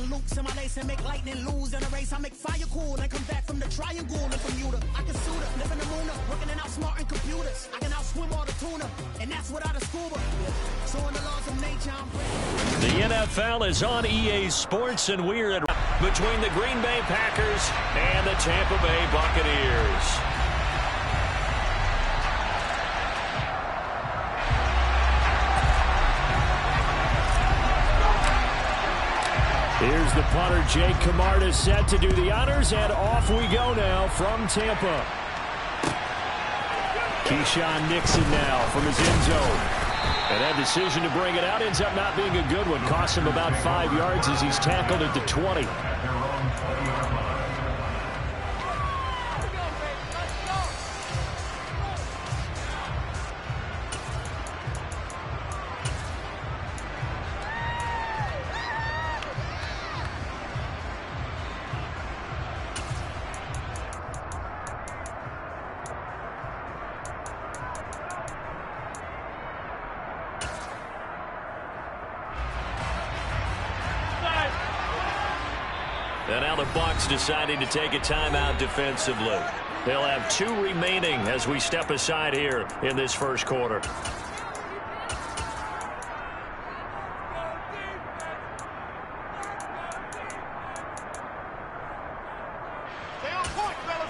loops in my lace and make lightning lose in a race. I make fire cool and come back from the triangle and Bermuda. I can suit her, live in the moon, working and outsmarting computers. I can outswim all the tuna, and that's without a scuba. So in the laws of nature, I'm the NFL is on EA Sports, and we're at between the Green Bay Packers and the Tampa Bay Buccaneers. Here's the punter, Jake Camarda, set to do the honors, and off we go now from Tampa. Keyshawn Nixon now from his end zone. And that decision to bring it out ends up not being a good one. Costs him about 5 yards as he's tackled at the 20. And now the Bucs deciding to take a timeout defensively. They'll have 2 remaining as we step aside here in this first quarter. Stay on point, fellas.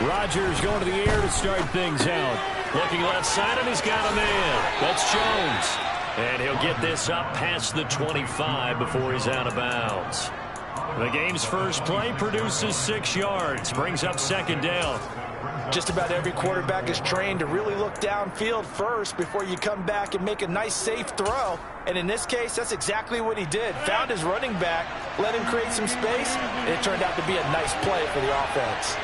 Rodgers going to the air to start things out. Looking left side, and he's got a man. That's Jones. And he'll get this up past the 25 before he's out of bounds. The game's first play produces 6 yards. Brings up second down. Just about every quarterback is trained to really look downfield first before you come back and make a nice, safe throw. And in this case, that's exactly what he did. Found his running back, let him create some space, and it turned out to be a nice play for the offense.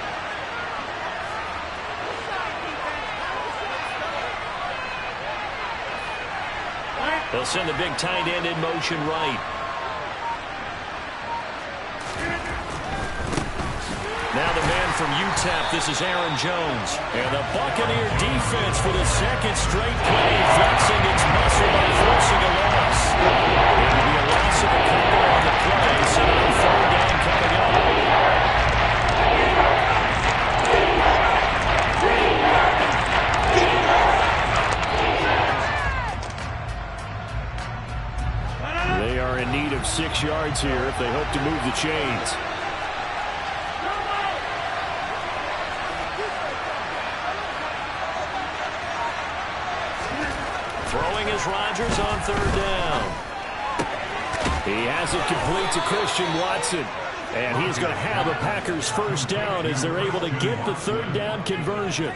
They'll send the big tight end in motion right. Now the man from UTEP, this is Aaron Jones. And the Buccaneer defense for the second straight play, flexing its muscle by forcing a loss. It'll be a loss of a couple on the play, so now third down coming up. They are in need of 6 yards here if they hope to move the chains. Throwing is Rodgers on third down. He has it complete to Christian Watson. And he's going to have a Packers first down as they're able to get the third down conversion.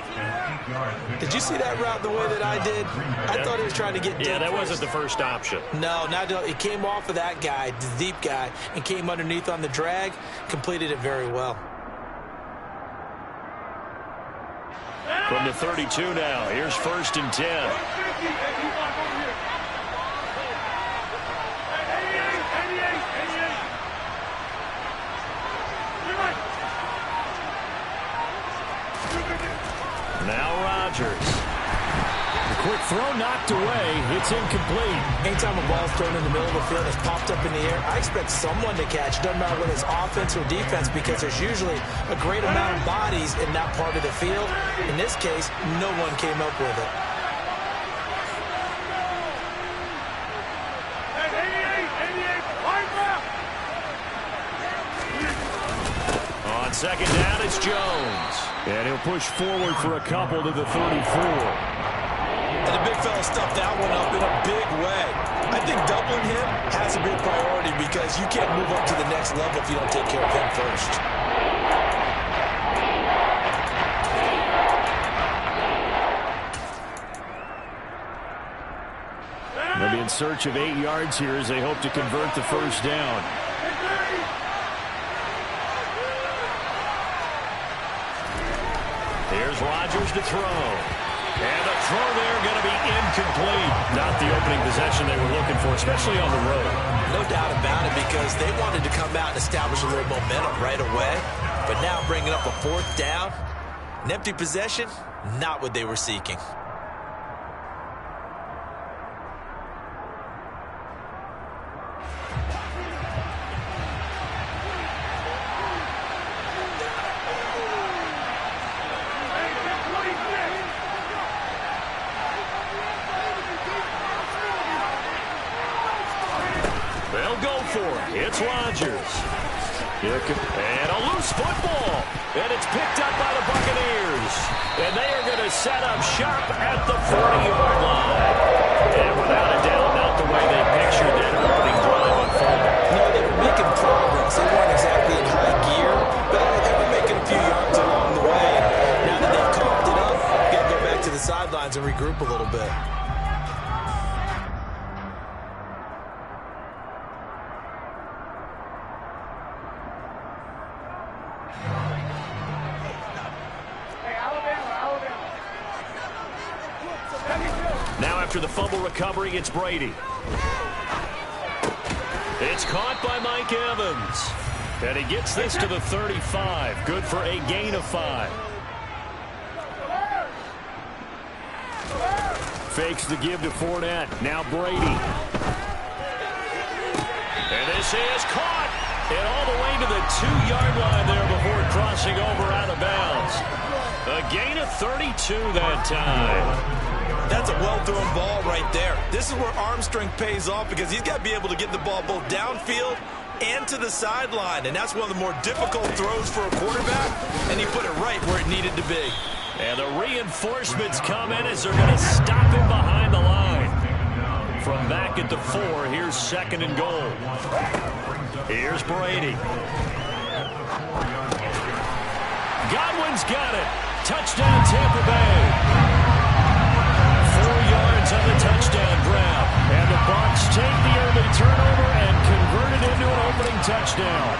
Did you see that route the way that I did? I thought he was trying to get deep. Yeah, that wasn't the first option. No, it came off of that guy, the deep guy, and came underneath on the drag, completed it very well. From the 32 now, here's first and 10. Now Rodgers. The quick throw knocked away. It's incomplete. Anytime a ball's thrown in the middle of the field, it's popped up in the air, I expect someone to catch. Doesn't matter whether it's offense or defense, because there's usually a great amount of bodies in that part of the field. In this case, no one came up with it. On second down, it's Jones. And he'll push forward for a couple to the 34. And the big fella stuffed that one up in a big way. I think doubling him has to be a priority because you can't move up to the next level if you don't take care of him first. They'll be in search of 8 yards here as they hope to convert the first down. Here's Rodgers to throw. And the throw there going to be incomplete. Not the opening possession they were looking for, especially on the road. No doubt about it, because they wanted to come out and establish a little momentum right away. But now bringing up a fourth down, An empty possession, not what they were seeking. They'll go for it. It's Rodgers. And a loose football. And it's picked up by the Buccaneers. And they are going to set up shop at the 40-yard line. And without a doubt, not the way they pictured that opening drive unfolding. No, they were making progress. They weren't exactly in high gear, but they were making a few yards along the way. Now that they've coughed it up, got to go back to the sidelines and regroup a little bit. Now after the fumble recovery, it's Brady. It's caught by Mike Evans. And he gets this to the 35. Good for a gain of 5. Fakes the give to Fournette. Now Brady. And this is caught. And all the way to the 2-yard line there before crossing over out of bounds. A gain of 32 that time. That's a well-thrown ball right there. This is where arm strength pays off because he's got to be able to get the ball both downfield and to the sideline. And that's one of the more difficult throws for a quarterback. And he put it right where it needed to be. And the reinforcements come in as they're going to stop him behind the line. From back at the 4, here's 2nd and goal. Here's Brady. Godwin's got it. Touchdown, Tampa Bay. 4 yards on the touchdown grab. And the Bucs take the early turnover and convert it into an opening touchdown.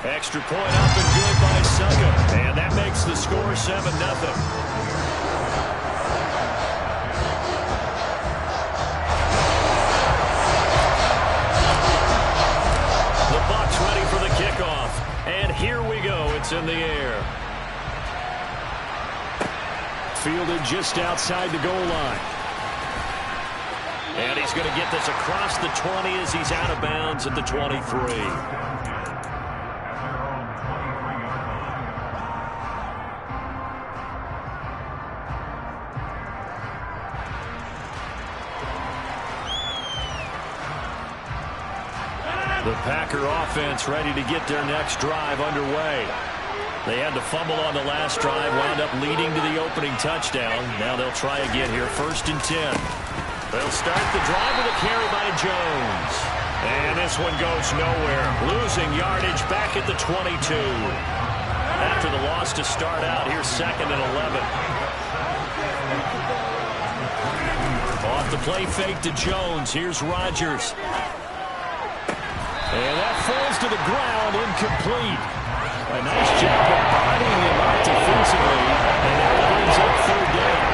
Extra point up and good by Sugga. And that makes the score 7-0. The Bucs ready for the kickoff. And here we go. It's in the air. Fielded just outside the goal line. And he's going to get this across the 20 as he's out of bounds at the 23. The Packer offense ready to get their next drive underway. They had to fumble on the last drive, wound up leading to the opening touchdown. Now they'll try again here, 1st and 10. They'll start the drive with a carry by Jones. And this one goes nowhere. Losing yardage back at the 22. After the loss to start out, here's 2nd and 11. Off the play fake to Jones. Here's Rodgers. And that falls to the ground, incomplete. A nice job of bodying him out defensively, and that brings up 3rd down.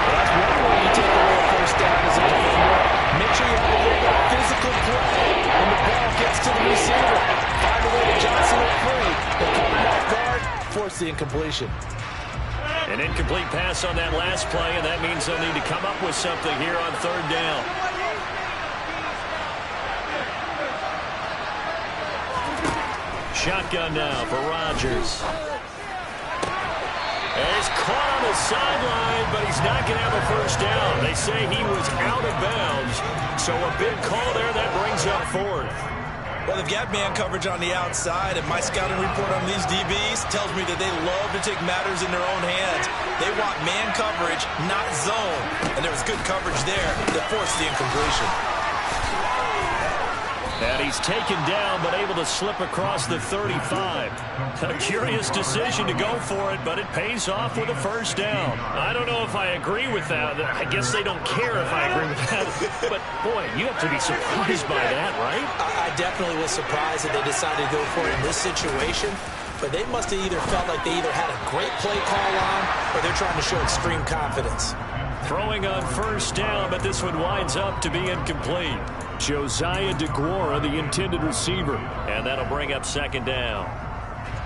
That's one way you take away a 1st down as a defender. Make sure you have a little physical play when the ball gets to the receiver. Find a way to Johnson it free. They put him off guard, force the incompletion. An incomplete pass on that last play, and that means they'll need to come up with something here on 3rd down. Shotgun now for Rodgers. And he's caught on the sideline, but he's not going to have a 1st down. They say he was out of bounds, so a big call there that brings up 4th. Well, they've got man coverage on the outside, and my scouting report on these DBs tells me that they love to take matters in their own hands. They want man coverage, not zone. And there was good coverage there that forced the incompletion. And he's taken down, but able to slip across the 35. A curious decision to go for it, but it pays off with a 1st down. I don't know if I agree with that. I guess they don't care if I agree with that. But, boy, you have to be surprised by that, right? I definitely was surprised that they decided to go for it in this situation. But they must have either felt like they either had a great play call on or they're trying to show extreme confidence. Throwing on 1st down, but this one winds up to be incomplete. Josiah DeGuara, the intended receiver. And that'll bring up second down.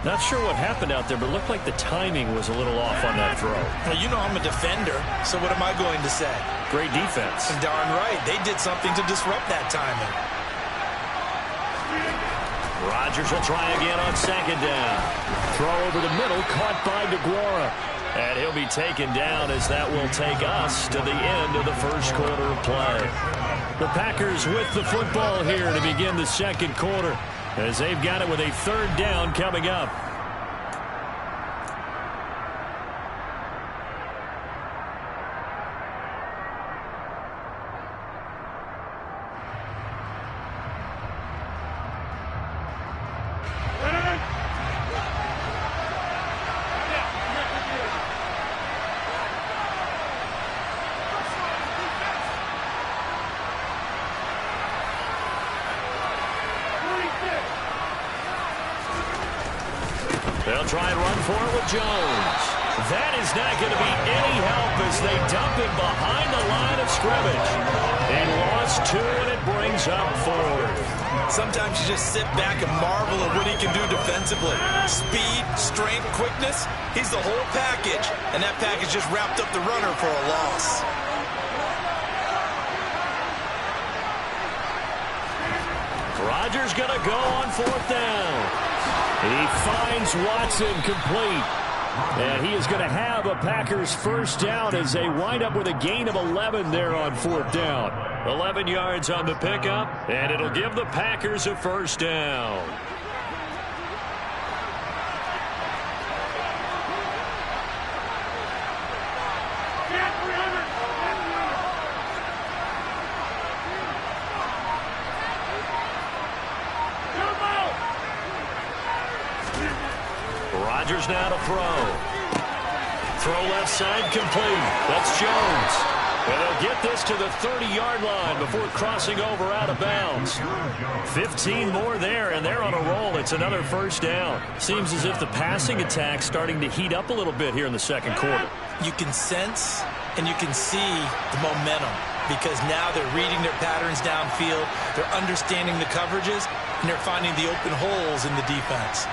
Not sure what happened out there, but it looked like the timing was a little off on that throw. Well, you know I'm a defender, so what am I going to say? Great defense. Darn right. They did something to disrupt that timing. Rodgers will try again on second down. Throw over the middle, caught by DeGuara. And he'll be taken down as that will take us to the end of the first quarter of play. The Packers with the football here to begin the second quarter, as they've got it with a third down coming up. They'll try and run for it with Jones. That is not going to be any help as they dump him behind the line of scrimmage. He lost 2, and it brings up 4. Sometimes you just sit back and marvel at what he can do defensively. Speed, strength, quickness, he's the whole package. And that package just wrapped up the runner for a loss. Rodgers going to go on fourth down. He finds Watson complete. And he is going to have a Packers first down as they wind up with a gain of 11 there on fourth down. 11 yards on the pickup, and it'll give the Packers a first down. Rodgers now to throw. Throw left side complete. That's Jones. And they'll get this to the 30-yard line before crossing over out of bounds. 15 more there, and they're on a roll. It's another first down. Seems as if the passing attack's starting to heat up a little bit here in the second quarter. You can sense and you can see the momentum because now they're reading their patterns downfield, they're understanding the coverages, and they're finding the open holes in the defense.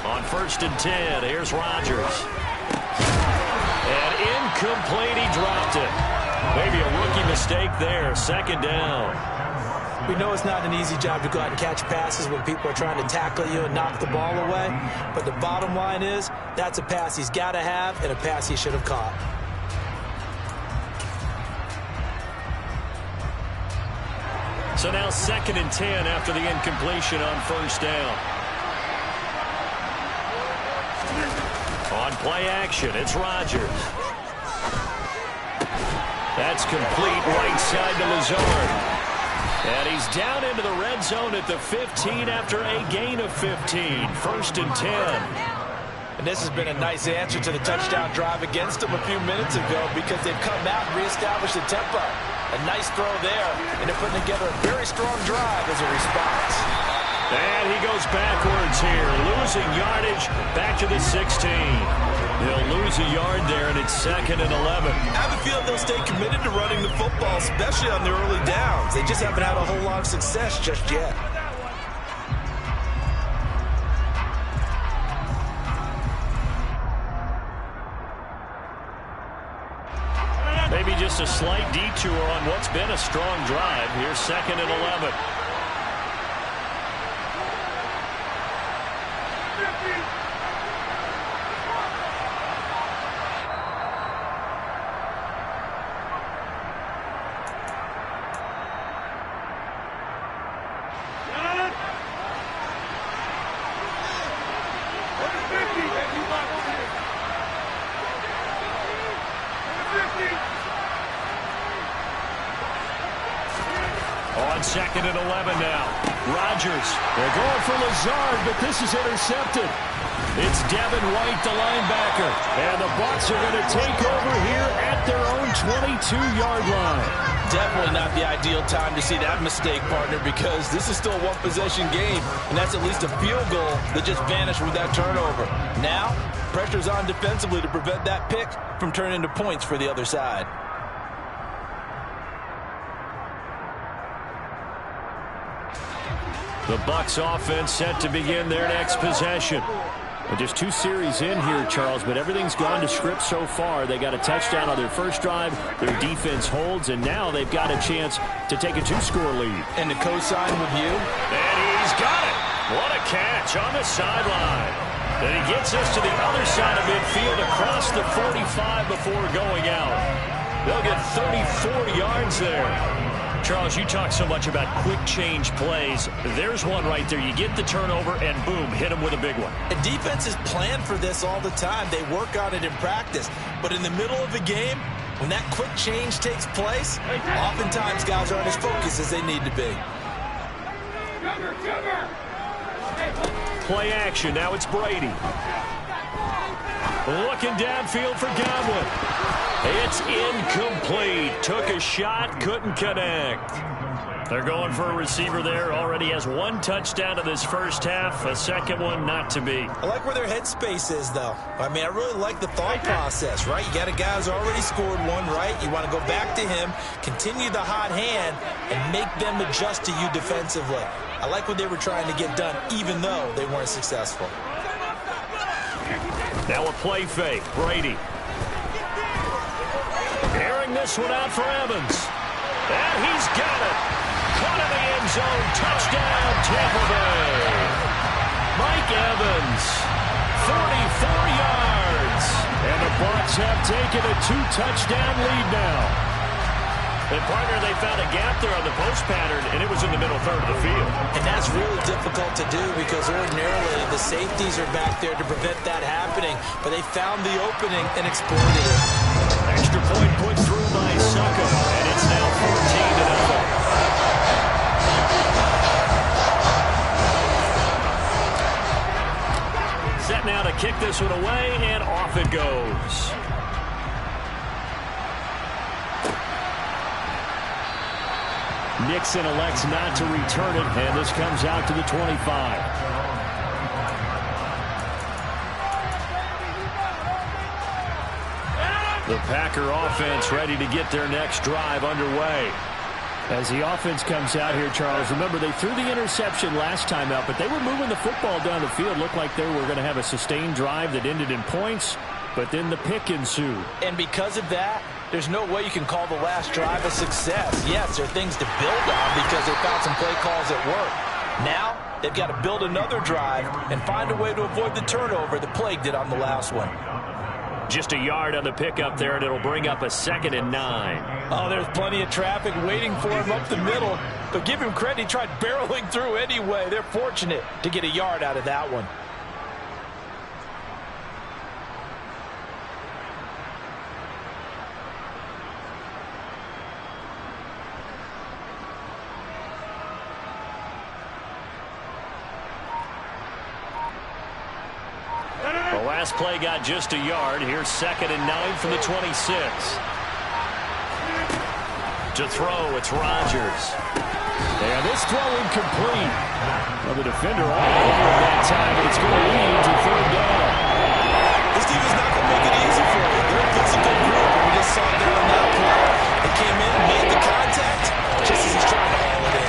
On 1st and 10, here's Rodgers. And incomplete, he dropped it. Maybe a rookie mistake there, second down. We know it's not an easy job to go out and catch passes when people are trying to tackle you and knock the ball away. But the bottom line is, that's a pass he's got to have and a pass he should have caught. So now 2nd and 10 after the incompletion on first down. On play action, it's Rodgers. That's complete right side to Lazard. And he's down into the red zone at the 15 after a gain of 15. 1st and 10. And this has been a nice answer to the touchdown drive against them a few minutes ago because they've come out and reestablished the tempo. A nice throw there, and they're putting together a very strong drive as a response. And he goes backwards here, losing yardage back to the 16. They'll lose a yard there, and it's 2nd and 11. I have a feeling they'll stay committed to running the football, especially on their early downs. They just haven't had a whole lot of success just yet. Maybe just a slight detour on what's been a strong drive. Here's 2nd and 11. On 2nd and 11 now. Rodgers. They're going for Lazard, but this is intercepted. It's Devin White, the linebacker. And the Bucs are going to take over here at their own 22-yard line. Definitely not the ideal time to see that mistake, partner, because this is still a one-possession game, and that's at least a field goal that just vanished with that turnover. Now, pressure's on defensively to prevent that pick from turning into points for the other side. The Bucs offense set to begin their next possession. Well, just 2 series in here, Charles, but everything's gone to script so far. They got a touchdown on their first drive. Their defense holds, and now they've got a chance to take a 2-score lead. And to co-sign with you. And he's got it. What a catch on the sideline. And he gets us to the other side of midfield across the 45 before going out. They'll get 34 yards there. Charles, you talk so much about quick change plays. There's one right there. You get the turnover, and boom, hit him with a big one. And defenses plan for this all the time. They work on it in practice. But in the middle of a game, when that quick change takes place, oftentimes guys aren't as focused as they need to be. Play action. Now it's Brady. Looking downfield for Godwin. It's incomplete. Took a shot, couldn't connect. They're going for a receiver there. Already has 1 touchdown in this first half. A second one not to be. I like where their headspace is, though. I mean, I really like the thought process, right? You got a guy who's already scored 1, right? You want to go back to him, continue the hot hand, and make them adjust to you defensively. I like what they were trying to get done, even though they weren't successful. Now a play fake. Brady. Airing this one out for Evans. And he's got it. Caught in the end zone. Touchdown, Tampa Bay. Mike Evans, 44 yards. And the Bucs have taken a 2-touchdown lead now. And, partner, they found a gap there on the post pattern, and it was in the middle third of the field. And that's really difficult to do because ordinarily the safeties are back there to prevent that happening. But they found the opening and exploited it. Extra point put through by Succo, and it's now 14-0. Set now to kick this one away, and off it goes. Nixon elects not to return it, and this comes out to the 25. The Packer offense ready to get their next drive underway. As the offense comes out here, Charles, remember they threw the interception last time out, but they were moving the football down the field. Looked like they were going to have a sustained drive that ended in points, but then the pick ensued. And because of that, there's no way you can call the last drive a success. Yes, there are things to build on because they found some play calls that work. Now, they've got to build another drive and find a way to avoid the turnover that plagued it on the last one. Just a yard on the pickup there, and it'll bring up a 2nd and 9. Oh, there's plenty of traffic waiting for him up the middle. But give him credit, he tried barreling through anyway. They're fortunate to get a yard out of that one. The last play got just a yard. Here's 2nd and 9 from the 26. To throw, it's Rodgers. And this throw incomplete. Well, the defender all over that time, but it's going to lead to 3rd down. This team is not going to make it easy for you. They're a physical group, and we just saw it there on that play. They came in, made the contact, just as he's trying to haul it in.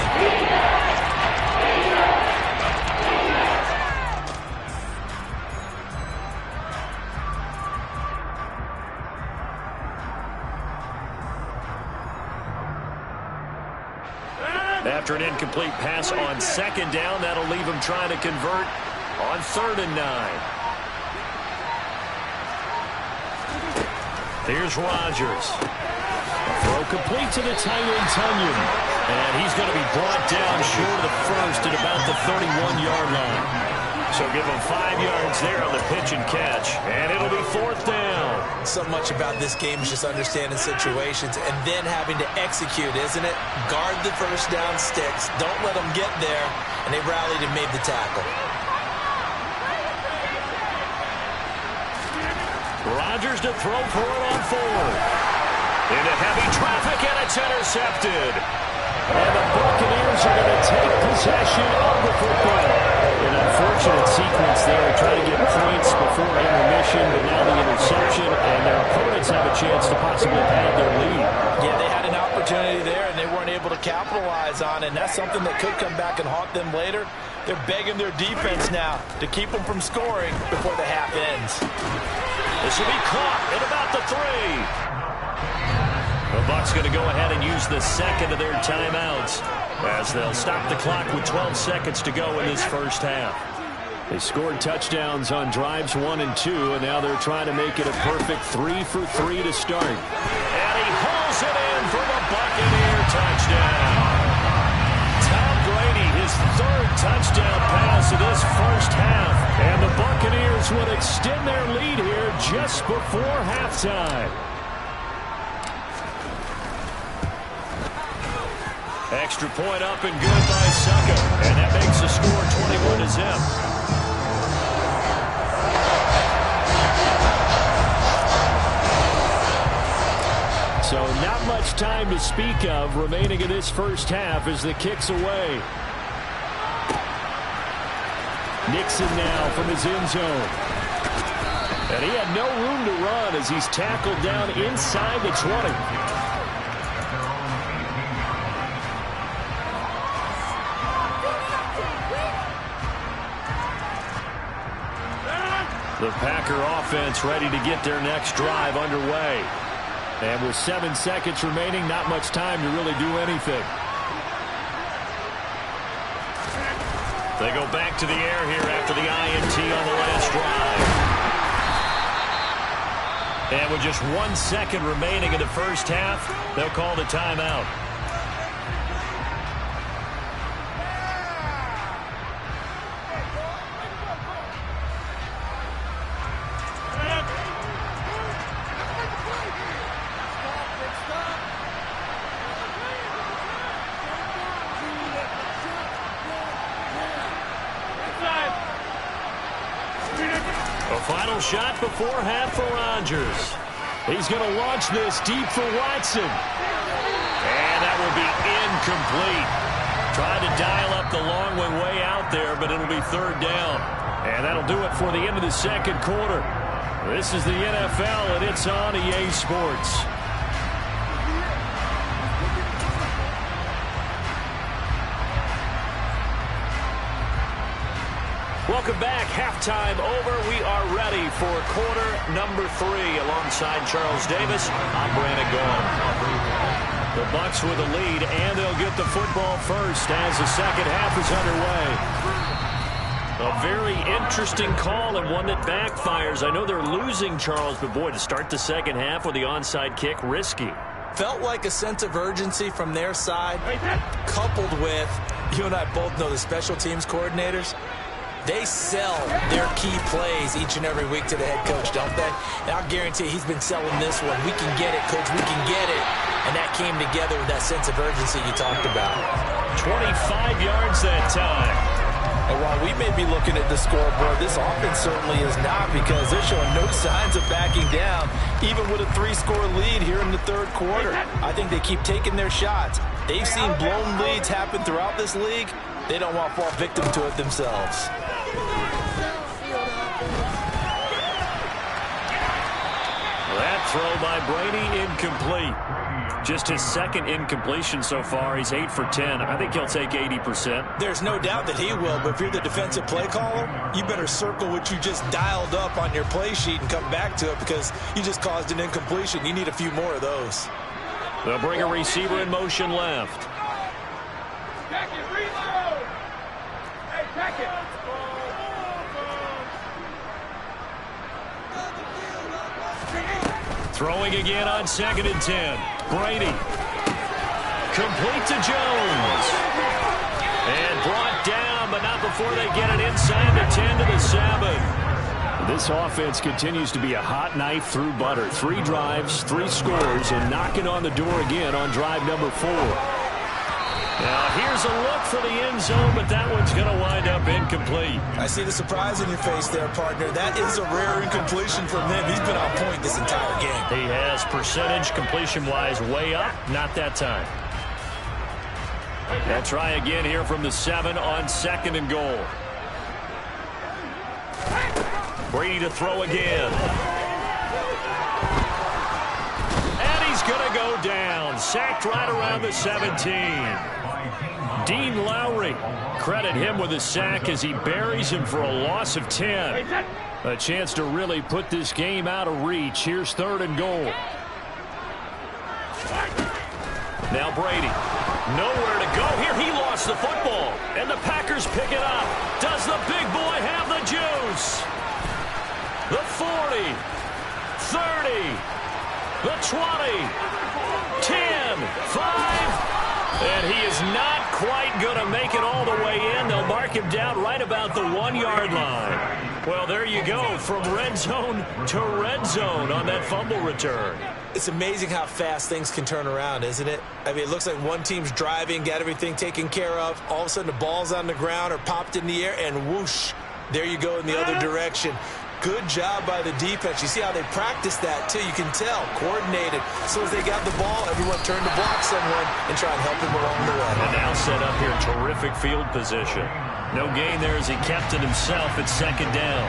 After an incomplete pass on 2nd down, that'll leave him trying to convert on 3rd and 9. Here's Rodgers. A throw complete to the tight end, Tunyon. And he's going to be brought down short of the first at about the 31-yard line. So give him 5 yards there on the pitch and catch. And it'll be 4th down. So much about this game is just understanding situations and then having to execute, isn't it? Guard the first down sticks. Don't let them get there. And they rallied and made the tackle. Rodgers to throw for it on 4th. Into heavy traffic, and it's intercepted. And the Buccaneers are going to take possession of the football. An unfortunate sequence there, trying to get points before intermission, but now the interception, and their opponents have a chance to possibly pad their lead. Yeah, they had an opportunity there, and they weren't able to capitalize on it, and that's something that could come back and haunt them later. They're begging their defense now to keep them from scoring before the half ends. This will be caught at about the 3. The Bucs going to go ahead and use the second of their timeouts as they'll stop the clock with 12 seconds to go in this first half. They scored touchdowns on drives 1 and 2, and now they're trying to make it a perfect 3 for 3 to start. And he hauls it in for the Buccaneer touchdown. Tom Brady, his 3rd touchdown pass of this first half, and the Buccaneers would extend their lead here just before halftime. Extra point up and good by Succa. And that makes the score 21-0. So not much time to speak of remaining in this first half as the kick's away. Nixon now from his end zone. And he had no room to run as he's tackled down inside the 20. The Packer offense ready to get their next drive underway. And with 7 seconds remaining, not much time to really do anything. They go back to the air here after the INT on the last drive. And with just 1 second remaining in the first half, they'll call the timeout. Final shot before half for Rodgers. He's going to launch this deep for Watson. And that will be incomplete. Trying to dial up the long one way out there, but it'll be 3rd down. And that'll do it for the end of the second quarter. This is the NFL, and it's on EA Sports. Welcome back. Halftime over. We are ready for quarter number 3. Alongside Charles Davis, I'm Brandon Gaul. The Bucs with a lead, and they'll get the football first as the second half is underway. A very interesting call and one that backfires. I know they're losing, Charles, but boy, to start the second half with the onside kick, risky. Felt like a sense of urgency from their side, coupled with, you and I both know the special teams coordinators. They sell their key plays each and every week to the head coach, don't they? And I'll guarantee he's been selling this one. We can get it, coach. We can get it. And that came together with that sense of urgency you talked about. 25 yards that time. And while we may be looking at the scoreboard, this offense certainly is not, because they're showing no signs of backing down, even with a 3-score lead here in the 3rd quarter. I think they keep taking their shots. They've seen blown leads happen throughout this league. They don't want to fall victim to it themselves. That throw by Brady incomplete. Just his 2nd incompletion so far. He's 8 for 10. I think he'll take 80%. There's no doubt that he will, but if you're the defensive play caller, you better circle what you just dialed up on your play sheet and come back to it, because you just caused an incompletion. You need a few more of those. They'll bring a receiver in motion left. Pack it, reload! Hey, pack it! Throwing again on 2nd and 10. Brady. Complete to Jones. And brought down, but not before they get it inside the 10 to the 7. This offense continues to be a hot knife through butter. 3 drives, 3 scores, and knocking on the door again on drive number 4. Now here's a look for the end zone, but that one's going to wind up incomplete. I see the surprise in your face there, partner. That is a rare incompletion from him. He's been on point this entire game. He has percentage completion-wise way up. Not that time. They'll try again here from the 7 on 2nd and goal. Brady to throw again. And he's going to go down. Sacked right around the 17. Dean Lowry, credit him with a sack as he buries him for a loss of 10. A chance to really put this game out of reach. Here's 3rd and goal. Now Brady. Nowhere to go here. He lost the football. And the Packers pick it up. Does the big boy have the juice? The 40, 30, the 20, 10, 5. And he is not quite going to make it all the way in. They'll mark him down right about the 1-yard line. Well, there you go. From red zone to red zone on that fumble return. It's amazing how fast things can turn around, isn't it? I mean, it looks like one team's driving, got everything taken care of. All of a sudden, the ball's on the ground or popped in the air, and whoosh, there you go in the other direction. Good job by the defense. You see how they practice that, too. You can tell. Coordinated. As soon as they got the ball, everyone turned to block someone and try and help him along the way. And now set up here, terrific field position. No gain there as he kept it himself at 2nd down.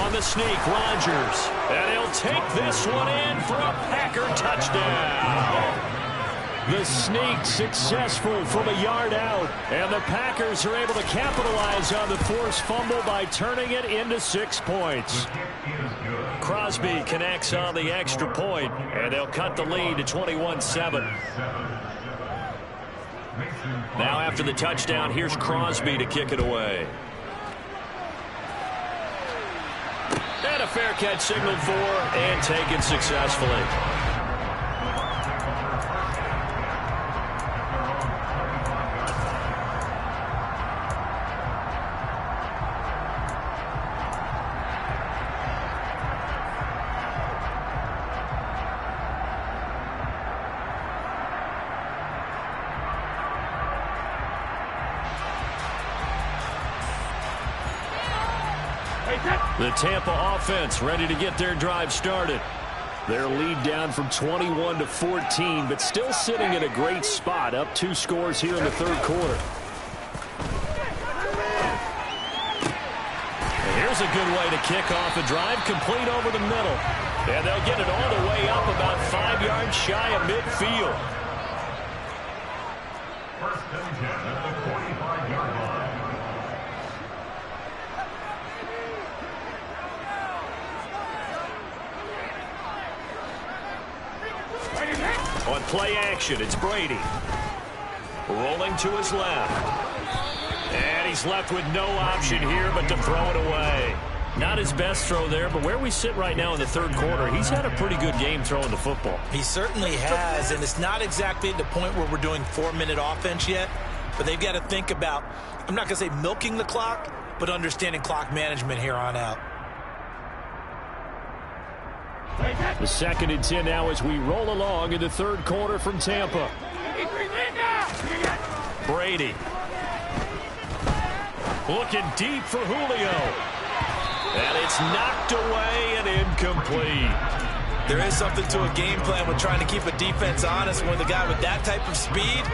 On the sneak, Rodgers. And he'll take this one in for a Packer touchdown. The sneak successful from a yard out. And the Packers are able to capitalize on the forced fumble by turning it into 6 points. Crosby connects on the extra point, and they'll cut the lead to 21-7. Now after the touchdown, here's Crosby to kick it away. And a fair catch signaled for and taken successfully. The Tampa offense ready to get their drive started. Their lead down from 21 to 14, but still sitting in a great spot, up 2 scores here in the 3rd quarter. And here's a good way to kick off a drive, complete over the middle. And they'll get it all the way up about 5 yards shy of midfield. First and 10 at the 45-yard line. On play action, it's Brady. Rolling to his left. And he's left with no option here but to throw it away. Not his best throw there, but where we sit right now in the 3rd quarter, he's had a pretty good game throwing the football. He certainly has, and it's not exactly at the point where we're doing 4-minute offense yet, but they've got to think about, I'm not going to say milking the clock, but understanding clock management here on out. The 2nd and 10 now as we roll along in the 3rd quarter from Tampa. Brady. Looking deep for Julio. And it's knocked away and incomplete. There is something to a game plan with trying to keep a defense honest. When the guy with that type of speed,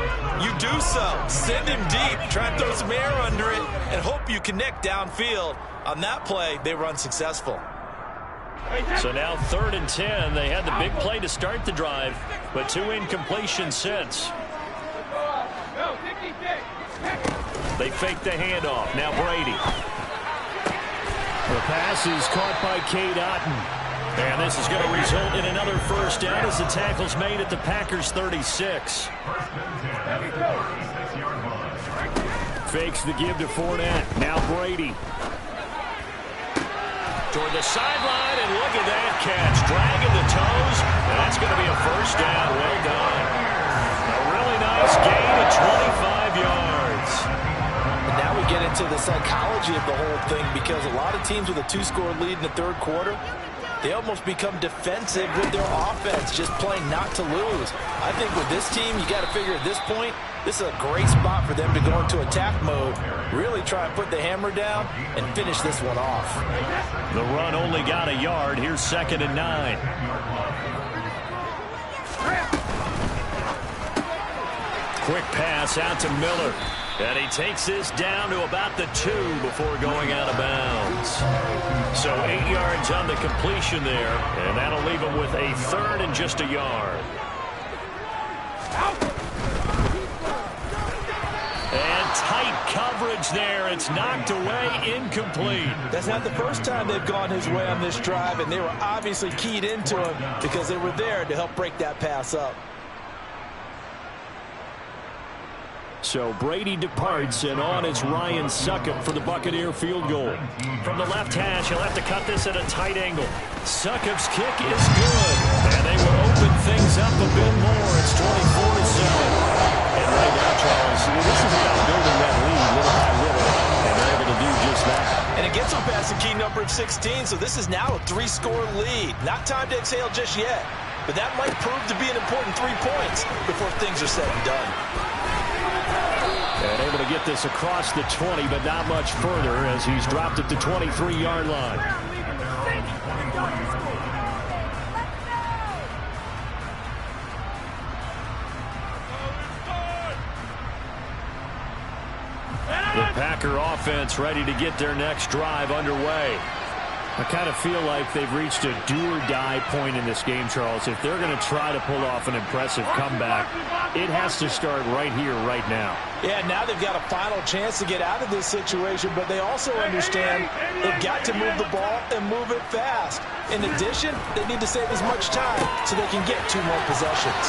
you do so. Send him deep, try and throw some air under it, and hope you connect downfield. On that play, they were unsuccessful. So now 3rd and 10. They had the big play to start the drive, but 2 incompletions since. They fake the handoff. Now Brady. The pass is caught by Cade Otton. And this is going to result in another first down as the tackle's made at the Packers' 36. Fakes the give to Fournette. Now Brady. Toward the sideline, and look at that catch. Dragging the toes, and that's going to be a first down. Well done. A really nice gain of 25 yards. And now we get into the psychology of the whole thing, because a lot of teams with a 2-score lead in the 3rd quarter, they almost become defensive with their offense, just playing not to lose. I think with this team, you got to figure at this point, this is a great spot for them to go into attack mode, really try and put the hammer down and finish this one off. The run only got a yard. Here's 2nd and 9. Quick pass out to Miller. And he takes this down to about the 2 before going out of bounds. So 8 yards on the completion there, and that'll leave him with a 3rd and just a yard. And tight coverage there. It's knocked away, incomplete. That's not the first time they've gone his way on this drive, and they were obviously keyed into him because they were there to help break that pass up. So Brady departs, and on it's Ryan Succop for the Buccaneer field goal. From the left hash, he'll have to cut this at a tight angle. Succop's kick is good, and they will open things up a bit more. It's 24-7. And right now, Charles, this is about building that lead little by little, and they're able to do just that. And it gets them past the key number of 16, so this is now a 3-score lead. Not time to exhale just yet, but that might prove to be an important 3 points before things are said and done. And able to get this across the 20, but not much further as he's dropped it to 23-yard line. The Packer offense ready to get their next drive underway. I kind of feel like they've reached a do-or-die point in this game, Charles. If they're going to try to pull off an impressive comeback, it has to start right here, right now. Yeah, now they've got a final chance to get out of this situation, but they also understand they've got to move the ball and move it fast. In addition, they need to save as much time so they can get 2 more possessions.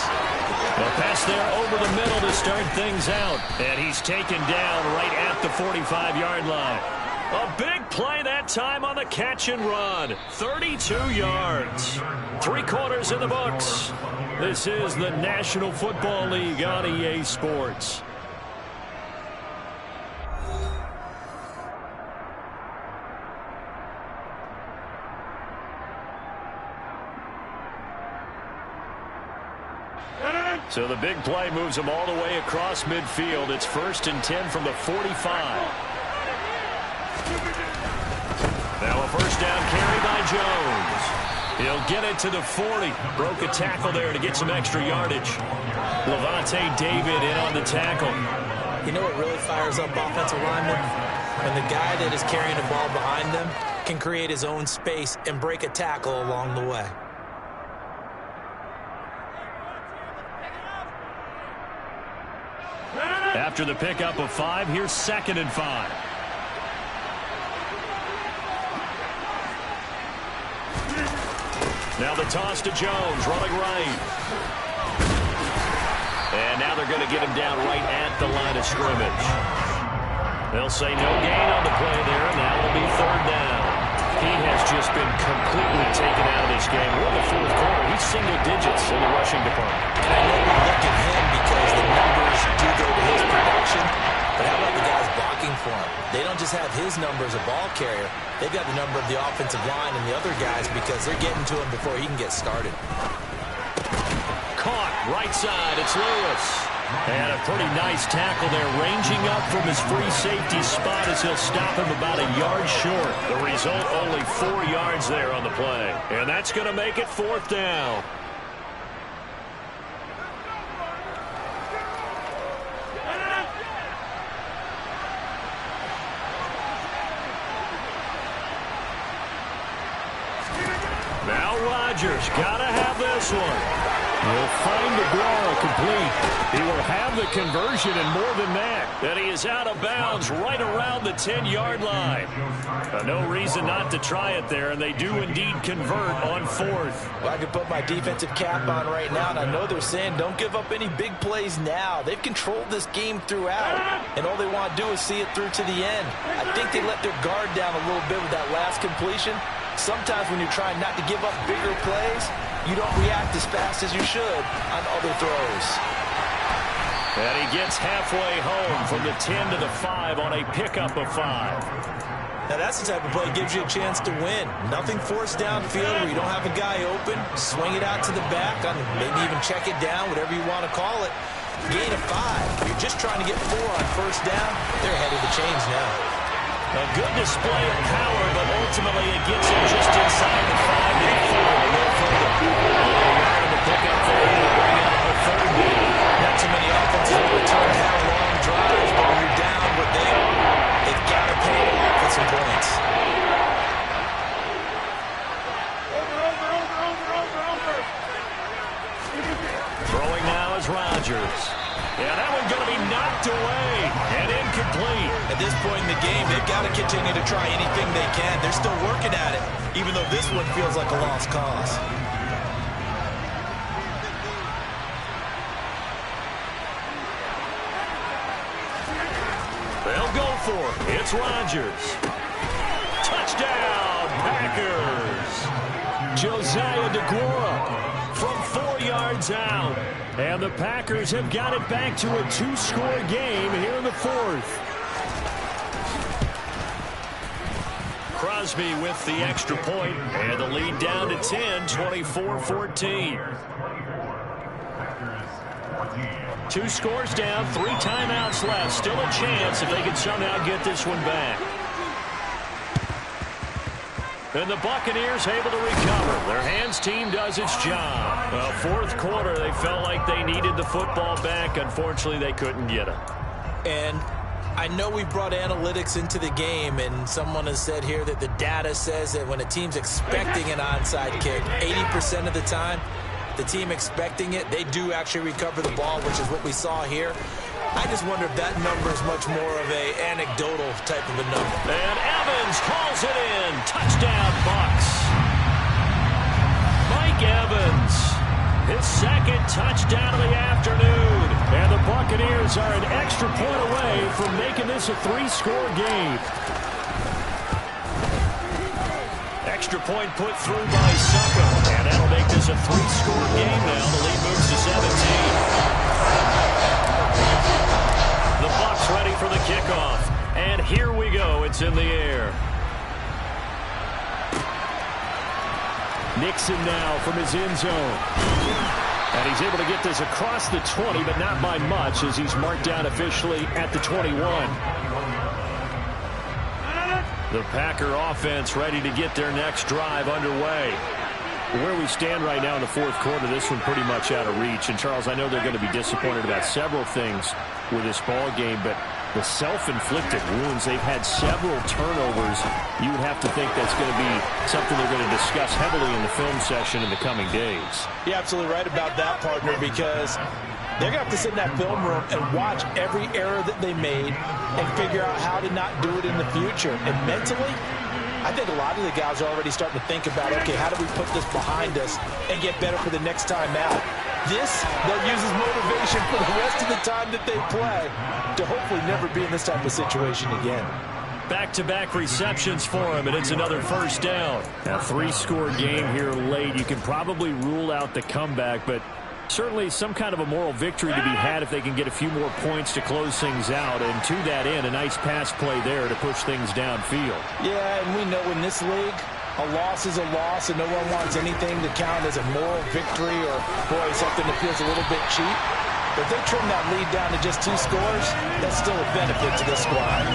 A pass there over the middle to start things out, and he's taken down right at the 45-yard line. A big play that time on the catch and run. 32 yards. 3 quarters in the books. This is the National Football League on EA Sports. So the big play moves them all the way across midfield. It's 1st and 10 from the 45. Now a first down carry by Jones. He'll get it to the 40. Broke a tackle there to get some extra yardage. Levante David in on the tackle. You know what really fires up offensive linemen? When the guy that is carrying the ball behind them can create his own space and break a tackle along the way. After the pickup of 5, here's 2nd and 5. Now the toss to Jones, running right. And now they're going to get him down right at the line of scrimmage. They'll say no gain on the play there, and now it'll be 3rd down. He has just been completely taken out of this game. We're in the 4th quarter. He's single digits in the rushing department. And I know we look at him because the numbers do go to his production, but how about the guys blocking for him? They don't just have his number as a ball carrier. They've got the number of the offensive line and the other guys because they're getting to him before he can get started. Caught, right side, it's Lewis. And a pretty nice tackle there, ranging up from his free safety spot as he'll stop him about a yard short. The result, only 4 yards there on the play. And that's going to make it 4th down. Now Rodgers, gotta have this one. He'll find the ball complete. He will have the conversion and more than that. And he is out of bounds right around the 10-yard line. No reason not to try it there, and they do indeed convert on 4th. Well, I can put my defensive cap on right now, and I know they're saying don't give up any big plays now. They've controlled this game throughout, and all they want to do is see it through to the end. I think they let their guard down a little bit with that last completion. Sometimes when you're trying not to give up bigger plays, you don't react as fast as you should on other throws. And he gets halfway home from the 10 to the 5 on a pickup of 5. Now, that's the type of play that gives you a chance to win. Nothing forced downfield where you don't have a guy open. Swing it out to the back, maybe even check it down, whatever you want to call it. Gain of 5. You're just trying to get 4 on first down. They're ahead of the chains now. A good display of power, but ultimately it gets him just inside the 5 to get 4 to go further. To pick up there to bring up a third down. Not too many offenses will turn down long drives, but when you're down what they are, they've got to pay it off with some points. Throwing now is Rodgers. Yeah, that one's going to be knocked away and incomplete. At this point in the game, they've got to continue to try anything they can. They're still working at it, even though this one feels like a lost cause. They'll go for it. It's Rodgers. Touchdown, Packers. Josiah DeGuara from 4 yards out. And the Packers have got it back to a 2-score game here in the 4th. Crosby with the extra point, and the lead down to 10, 24-14. 2 scores down, 3 timeouts left. Still a chance if they can somehow get this one back. And the Buccaneers able to recover. Their hands team does its job. Well, 4th quarter, they felt like they needed the football back. Unfortunately, they couldn't get it. And I know we brought analytics into the game, and someone has said here that the data says that when a team's expecting an onside kick, 80% of the time, the team expecting it, they do actually recover the ball, which is what we saw here. I just wonder if that number is much more of a anecdotal type of a number. And Evans hauls it in. Touchdown, Bucs. Mike Evans, his 2nd touchdown of the afternoon. And the Buccaneers are an extra point away from making this a 3-score game. Extra point put through by Succo. And that'll make this a 3-score game now. The lead moves to 17. The Bucs ready for the kickoff. And here we go. It's in the air. Nixon now from his end zone. And he's able to get this across the 20, but not by much as he's marked down officially at the 21. The Packer offense ready to get their next drive underway. Where we stand right now in the 4th quarter, this one pretty much out of reach. And, Charles, I know they're going to be disappointed about several things with this ball game, but the self-inflicted wounds, they've had several turnovers. You would have to think that's going to be something they're going to discuss heavily in the film session in the coming days. You're absolutely right about that, partner, because they're going to have to sit in that film room and watch every error that they made and figure out how to not do it in the future. And mentally, I think a lot of the guys are already starting to think about, okay, how do we put this behind us and get better for the next time out? This, they'll use as motivation for the rest of the time that they play to hopefully never be in this type of situation again. Back-to-back receptions for him, and it's another first down. A 3-score game here late. You can probably rule out the comeback, but certainly some kind of a moral victory to be had if they can get a few more points to close things out. And to that end, a nice pass play there to push things downfield. Yeah, and we know in this league, a loss is a loss, and no one wants anything to count as a moral victory or, boy, something that feels a little bit cheap. But if they trim that lead down to just 2 scores, that's still a benefit to this squad.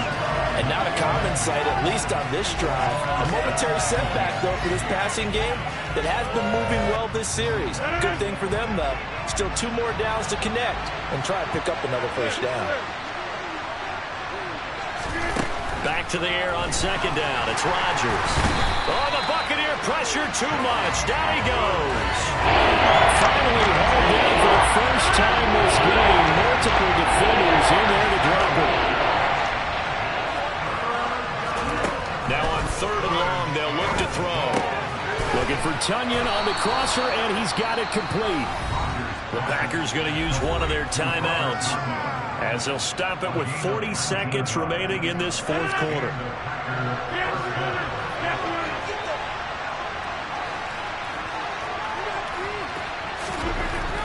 And not a common sight, at least on this drive. A momentary setback, though, for this passing game that has been moving well this series. Good thing for them, though. Still 2 more downs to connect and try and pick up another first down. Back to the air on 2nd down. It's Rodgers. Oh, the Buccaneer pressure too much. Down he goes. Finally hauled down for the first time this game. Multiple defenders in there to drop it. Now on 3rd and long, they'll look to throw. Looking for Tunyon on the crosser, and he's got it complete. The Packers going to use one of their timeouts as they'll stop it with 40 seconds remaining in this 4th quarter.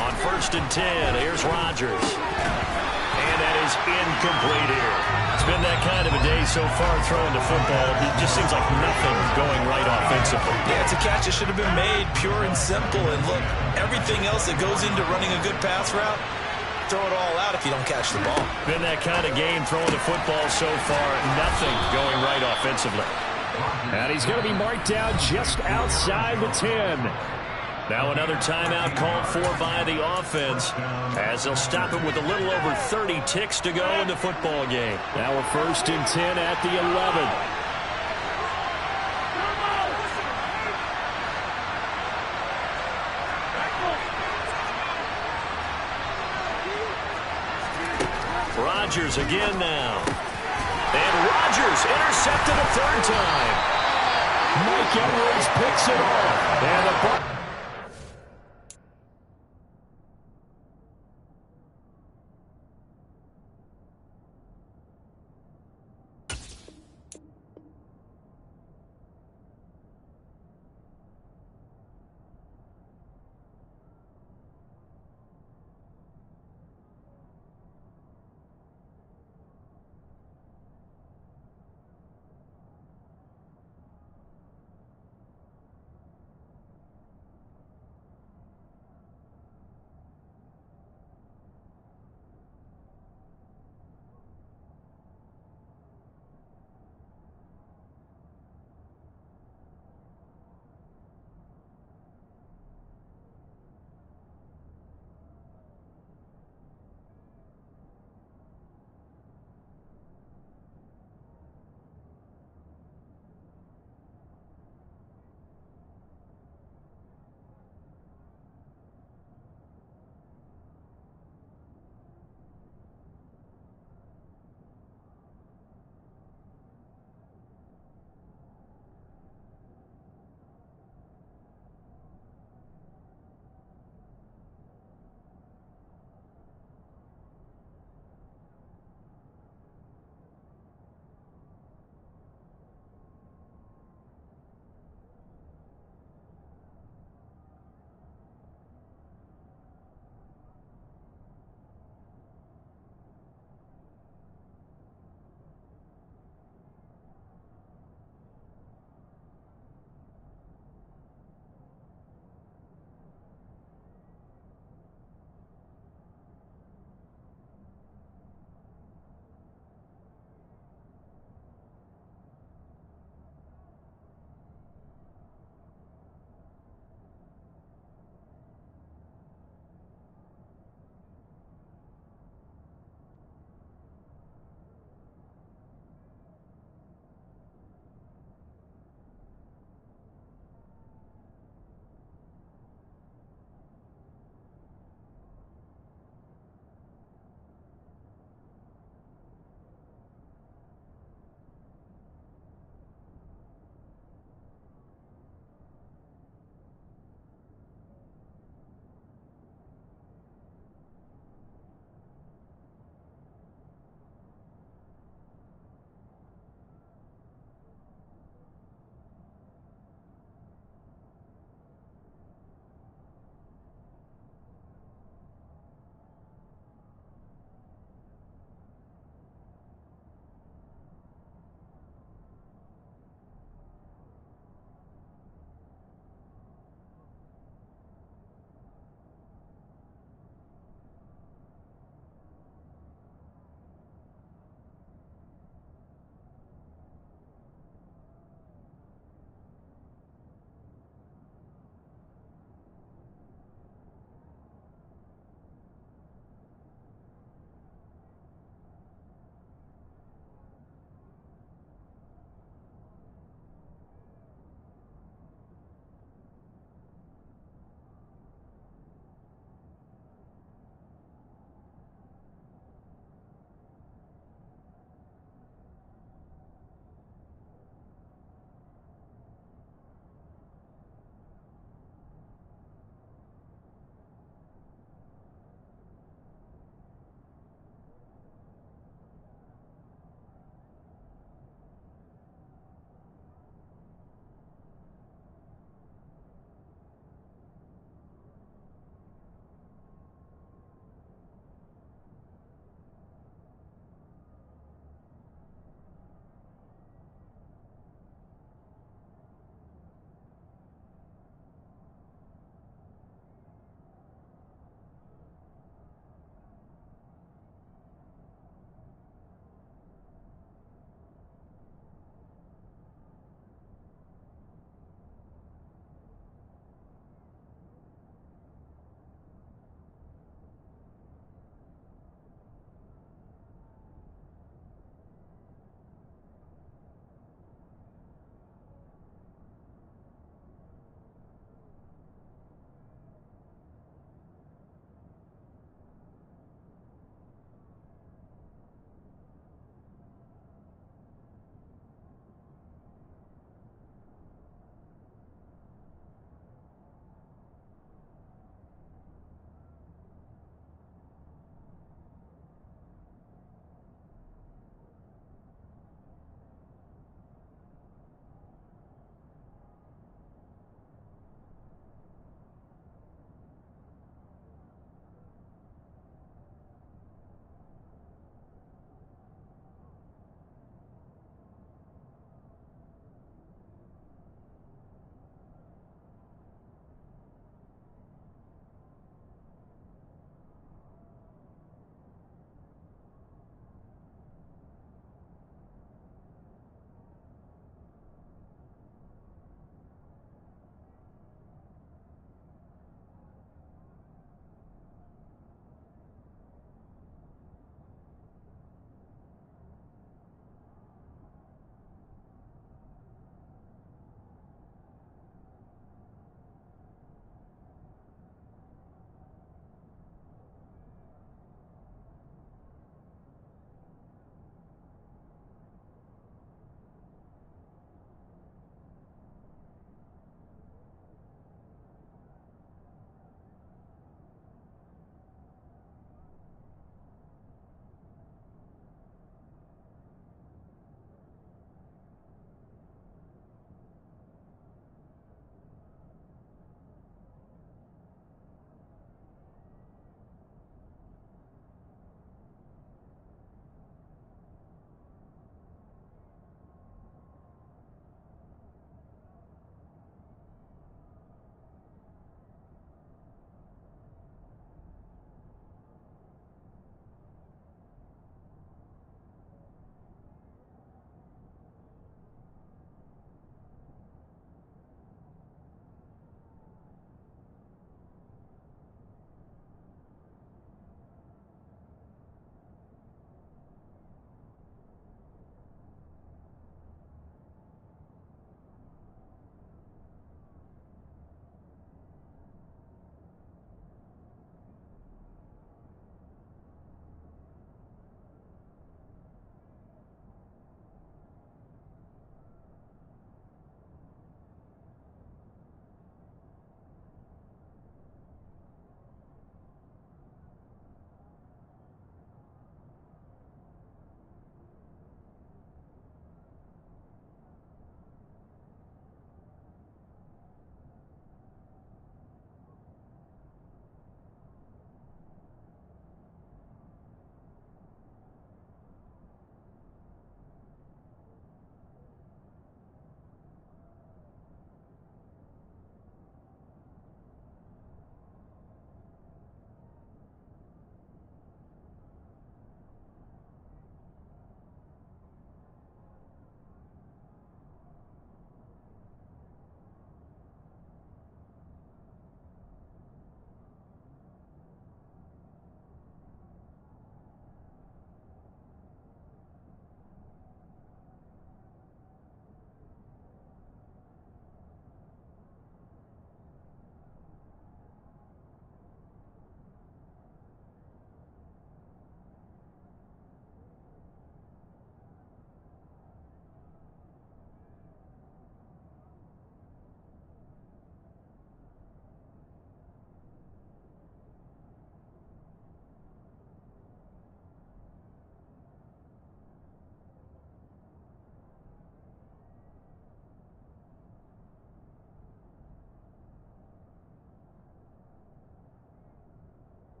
On 1st and 10, here's Rodgers. And that is incomplete here. It's been that kind of a day so far throwing the football. It just seems like nothing going right offensively. Yeah, it's a catch that should have been made, pure and simple. And look, everything else that goes into running a good pass route, throw it all out if you don't catch the ball. Been that kind of game throwing the football so far. Nothing going right offensively. And he's going to be marked down just outside the 10. Now another timeout called for by the offense as they'll stop it with a little over 30 ticks to go in the football game. Now a 1st and 10 at the 11. Rodgers again now. And Rodgers intercepted a 3rd time. Mike Edwards picks it off. And the